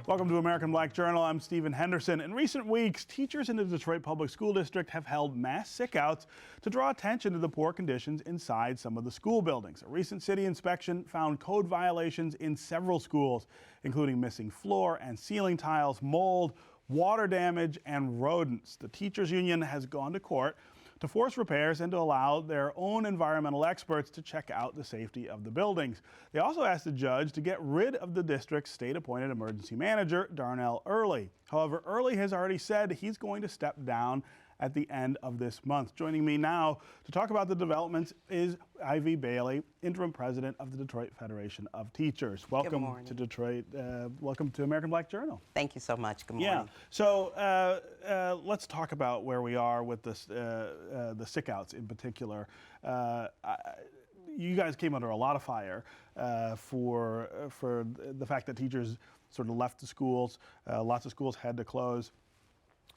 Welcome to American Black Journal. I'm Stephen Henderson. In recent weeks, teachers in the Detroit Public School District have held mass sick-outs to draw attention to the poor conditions inside some of the school buildings. A recent city inspection found code violations in several schools, including missing floor and ceiling tiles, mold, water damage, and rodents. The teachers union has gone to court to force repairs and to allow their own environmental experts to check out the safety of the buildings. They also asked the judge to get rid of the district's state-appointed emergency manager, Darnell Early. However, Early has already said he's going to step down at the end of this month. Joining me now to talk about the developments is Ivy Bailey, interim president of the Detroit Federation of Teachers. Welcome to Detroit. Welcome to American Black Journal. Thank you so much. Good morning. Yeah. So let's talk about where we are with this, the sick-outs in particular. You guys came under a lot of fire for the fact that teachers sort of left the schools. Lots of schools had to close.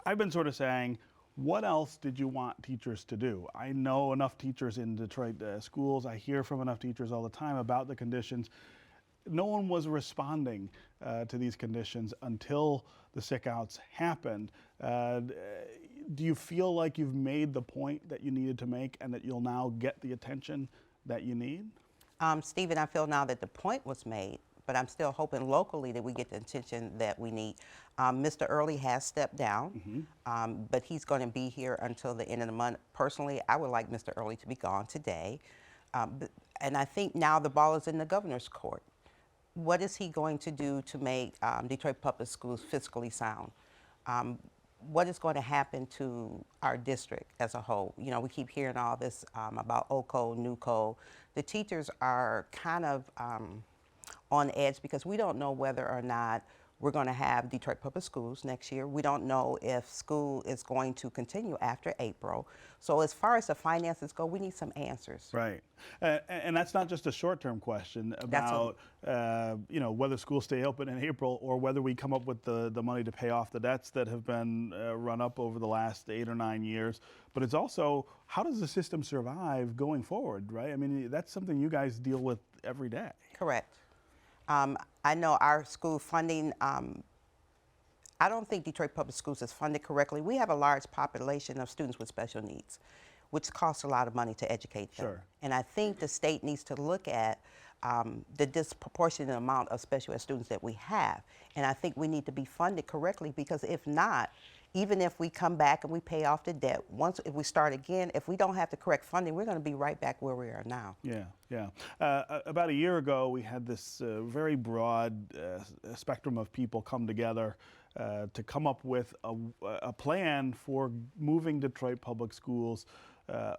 I've been sort of saying, what else did you want teachers to do? I know enough teachers in Detroit schools. I hear from enough teachers all the time about the conditions. No one was responding to these conditions until the sick-outs happened. Do you feel like you've made the point that you needed to make and that you'll now get the attention that you need? Stephen, I feel now that the point was made, but I'm still hoping locally that we get the attention that we need. Mr. Early has stepped down, but he's going to be here until the end of the month. Personally, I would like Mr. Early to be gone today. And I think now the ball is in the governor's court. What is he going to do to make Detroit Public Schools fiscally sound? What is going to happen to our district as a whole? You know, we keep hearing all this about old code, new code. The teachers are kind of on edge because we don't know whether or not we're going to have Detroit Public Schools next year. We don't know if school is going to continue after April. So as far as the finances go, we need some answers. Right. And that's not just a short-term question about you know, whether schools stay open in April or whether we come up with the money to pay off the debts that have been run up over the last 8 or 9 years. But it's also, how does the system survive going forward, right? I mean, that's something you guys deal with every day. Correct. I know our school funding, I don't think Detroit Public Schools is funded correctly. We have a large population of students with special needs, which costs a lot of money to educate them. Sure. And I think the state needs to look at the disproportionate amount of special ed students that we have. And I think we need to be funded correctly, because if not, even if we come back and we pay off the debt, if we start again, if we don't have the correct funding, we're going to be right back where we are now. Yeah, yeah. About a year ago, we had this very broad spectrum of people come together to come up with a plan for moving Detroit Public Schools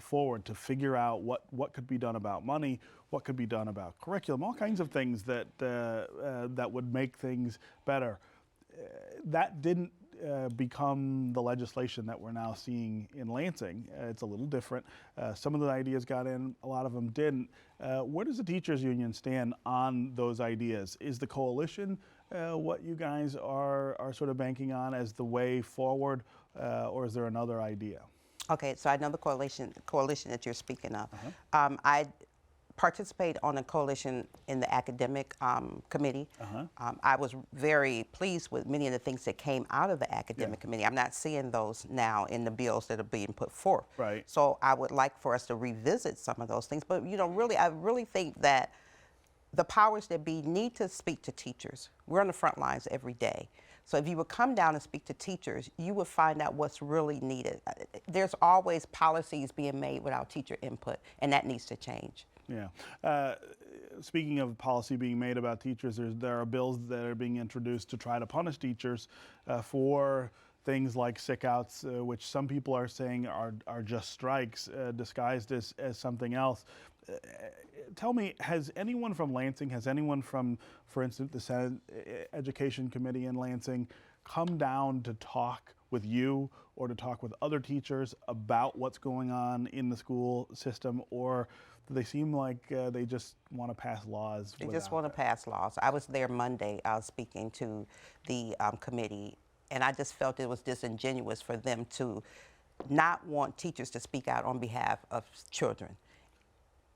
forward, to figure out what could be done about money, what could be done about curriculum, all kinds of things that that would make things better. That didn't become the legislation that we're now seeing in Lansing. It's a little different. Some of the ideas got in, a lot of them didn't. Where does the teachers union stand on those ideas? Is the coalition what you guys are sort of banking on as the way forward, or is there another idea? Okay, so I know the coalition that you're speaking of. I participate on a coalition in the academic committee. I was very pleased with many of the things that came out of the academic committee. I'm not seeing those now in the bills that are being put forth. Right. So I would like for us to revisit some of those things. But you know, I really think that the powers that be need to speak to teachers. We're on the front lines every day. So if you would come down and speak to teachers, you would find out what's really needed. There's always policies being made without teacher input, and that needs to change. Yeah. Speaking of policy being made about teachers, there are bills that are being introduced to try to punish teachers for things like sick-outs, which some people are saying are just strikes disguised as something else. Tell me, has anyone from Lansing, has anyone from, for instance, the Senate Education Committee in Lansing come down to talk with you or to talk with other teachers about what's going on in the school system, or do they seem like they just want to pass laws? They just want to pass laws. I was there Monday speaking to the committee, and I just felt it was disingenuous for them to not want teachers to speak out on behalf of children.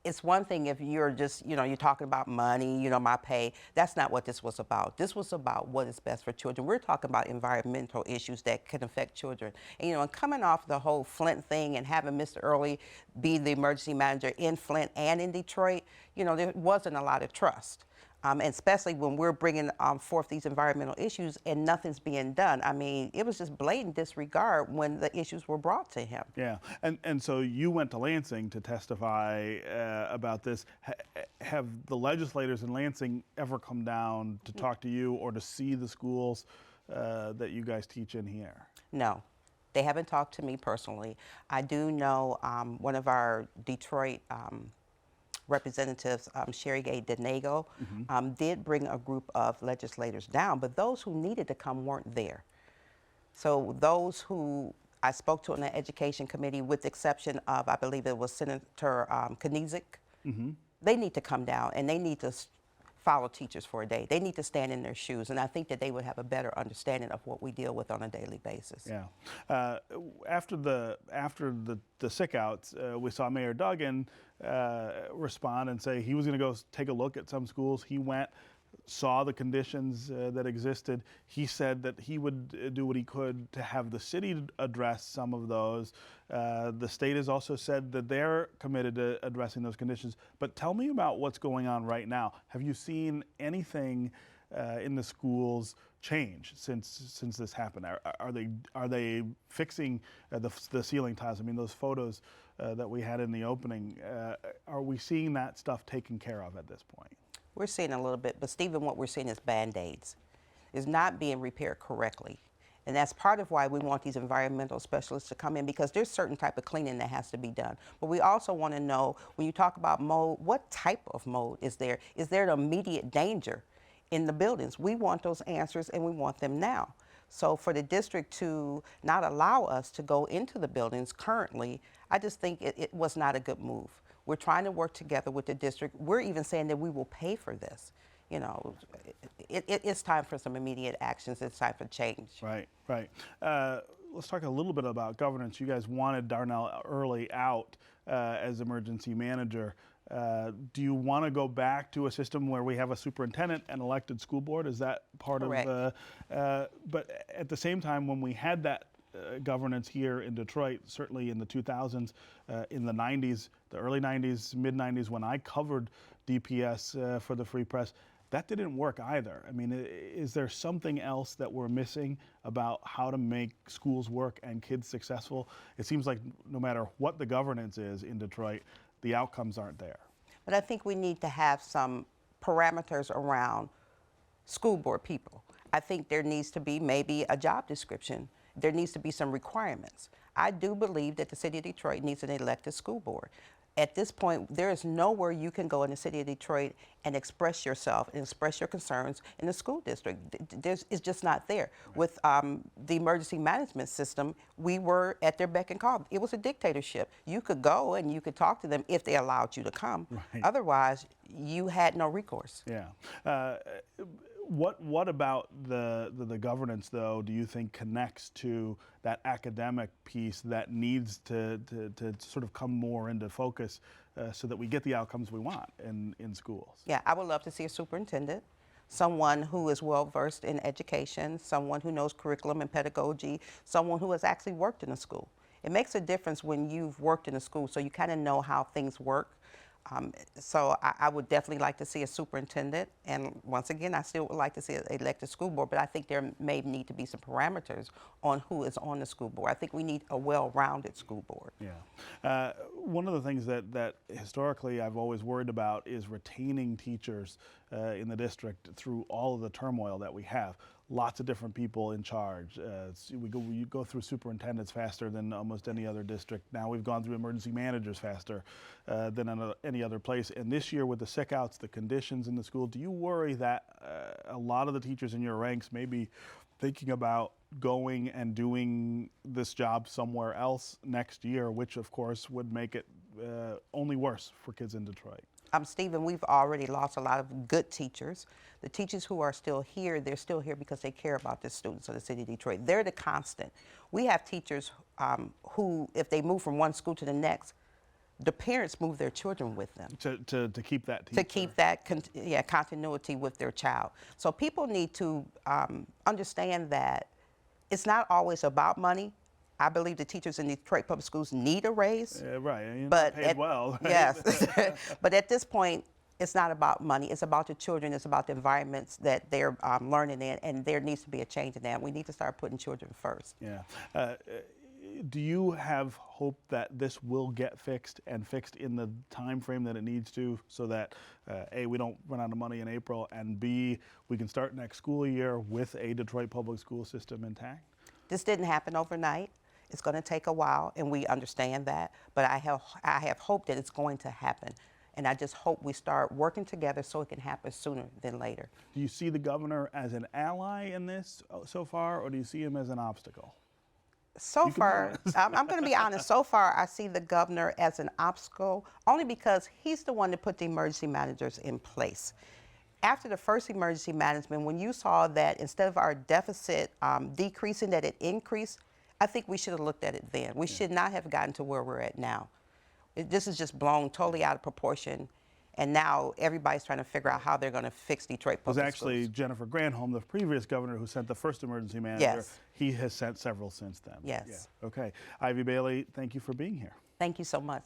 it's one thing if you're just, you're talking about money, my pay. That's not what this was about. This was about what is best for children. We're talking about environmental issues that can affect children. And coming off the whole Flint thing and having Mr. Early be the emergency manager in Flint and in Detroit, there wasn't a lot of trust. And especially when we're bringing forth these environmental issues and nothing's being done. I mean, it was just blatant disregard when the issues were brought to him. Yeah, and so you went to Lansing to testify about this. Have the legislators in Lansing ever come down to talk to you or to see the schools that you guys teach in here? No. They haven't talked to me personally. I do know one of our Detroit representatives, Sherry Gay Denago, did bring a group of legislators down, but those who needed to come weren't there. So those who I spoke to in the education committee, with the exception of, I believe it was Senator Knizik, they need to come down and they need to follow teachers for a day. They need to stand in their shoes, and I think that they would have a better understanding of what we deal with on a daily basis. Yeah. After the sick outs, we saw Mayor Duggan respond and say he was going to go take a look at some schools. He went, saw the conditions that existed. He said that he would do what he could to have the city address some of those. The state has also said that they're committed to addressing those conditions. But tell me about what's going on right now. Have you seen anything in the schools change since this happened? Are they fixing the ceiling tiles? I mean, those photos that we had in the opening, are we seeing that stuff taken care of at this point? We're seeing a little bit, but Stephen, what we're seeing is Band-Aids. It's not being repaired correctly. And that's part of why we want these environmental specialists to come in, because there's certain type of cleaning that has to be done. But we also want to know, when you talk about mold, what type of mold is there? Is there an immediate danger in the buildings? We want those answers, and we want them now. So for the district to not allow us to go into the buildings currently, I just think it was not a good move. We're trying to work together with the district. We're even saying that we will pay for this. It's time for some immediate actions. It's time for change. Right. Let's talk a little bit about governance. You guys wanted Darnell Early out as emergency manager. Do you want to go back to a system where we have a superintendent and elected school board? Is that part Correct. of the? But at the same time, when we had that governance here in Detroit, certainly in the 2000s, in the 90s, the early 90s, mid 90s, when I covered DPS for the Free Press, that didn't work either. I mean, is there something else that we're missing about how to make schools work and kids successful? It seems like no matter what the governance is in Detroit, the outcomes aren't there. But I think we need to have some parameters around school board people. I think there needs to be maybe a job description. There needs to be some requirements. I do believe that the city of Detroit needs an elected school board. At this point, there is nowhere you can go in the city of Detroit and express yourself and express your concerns in the school district. It's just not there. Right. With the emergency management system, we were at their beck and call. It was a dictatorship. You could go and you could talk to them if they allowed you to come. Right. Otherwise, you had no recourse. Yeah. What about the governance, though, do you think connects to that academic piece that needs to sort of come more into focus so that we get the outcomes we want in schools? Yeah, I would love to see a superintendent, someone who is well-versed in education, someone who knows curriculum and pedagogy, someone who has actually worked in a school. It makes a difference when you've worked in a school, so you kind of know how things work. So I would definitely like to see a superintendent, and once again, I still would like to see an elected school board, but I think there may need to be some parameters on who is on the school board. I think we need a well-rounded school board. Yeah. One of the things that historically I've always worried about is retaining teachers in the district through all of the turmoil that we have. Lots of different people in charge. We go through superintendents faster than almost any other district. Now we've gone through emergency managers faster than any other place. And this year with the sick outs, the conditions in the school, do you worry that a lot of the teachers in your ranks may be thinking about going and doing this job somewhere else next year, which of course would make it only worse for kids in Detroit? Stephen, we've already lost a lot of good teachers. The teachers who are still here, they're still here because they care about the students of the city of Detroit. They're the constant. We have teachers who, if they move from one school to the next, the parents move their children with them to keep that teacher. to keep that continuity with their child. So people need to understand that it's not always about money. I believe the teachers in Detroit Public Schools need a raise. Right, and you're but not paid well. Right? Yes, but at this point, it's not about money. It's about the children. It's about the environments that they're learning in, and there needs to be a change in that. We need to start putting children first. Yeah. Do you have hope that this will get fixed and fixed in the time frame that it needs to, so that A, we don't run out of money in April, and B, we can start next school year with a Detroit public school system intact? This didn't happen overnight. It's going to take a while, and we understand that. But I have hope that it's going to happen. And I just hope we start working together so it can happen sooner than later. Do you see the governor as an ally in this so far, or do you see him as an obstacle? So far, I'm going to be honest, so far I see the governor as an obstacle only because he's the one that put the emergency managers in place. After the first emergency management, when you saw that instead of our deficit decreasing, that it increased, I think we should have looked at it then. We should not have gotten to where we're at now. This is just blown totally out of proportion, and now everybody's trying to figure out how they're going to fix Detroit public schools. It was actually Jennifer Granholm, the previous governor, who sent the first emergency manager. Yes. He has sent several since then. Yes. Yeah. Okay. Ivy Bailey, thank you for being here. Thank you so much.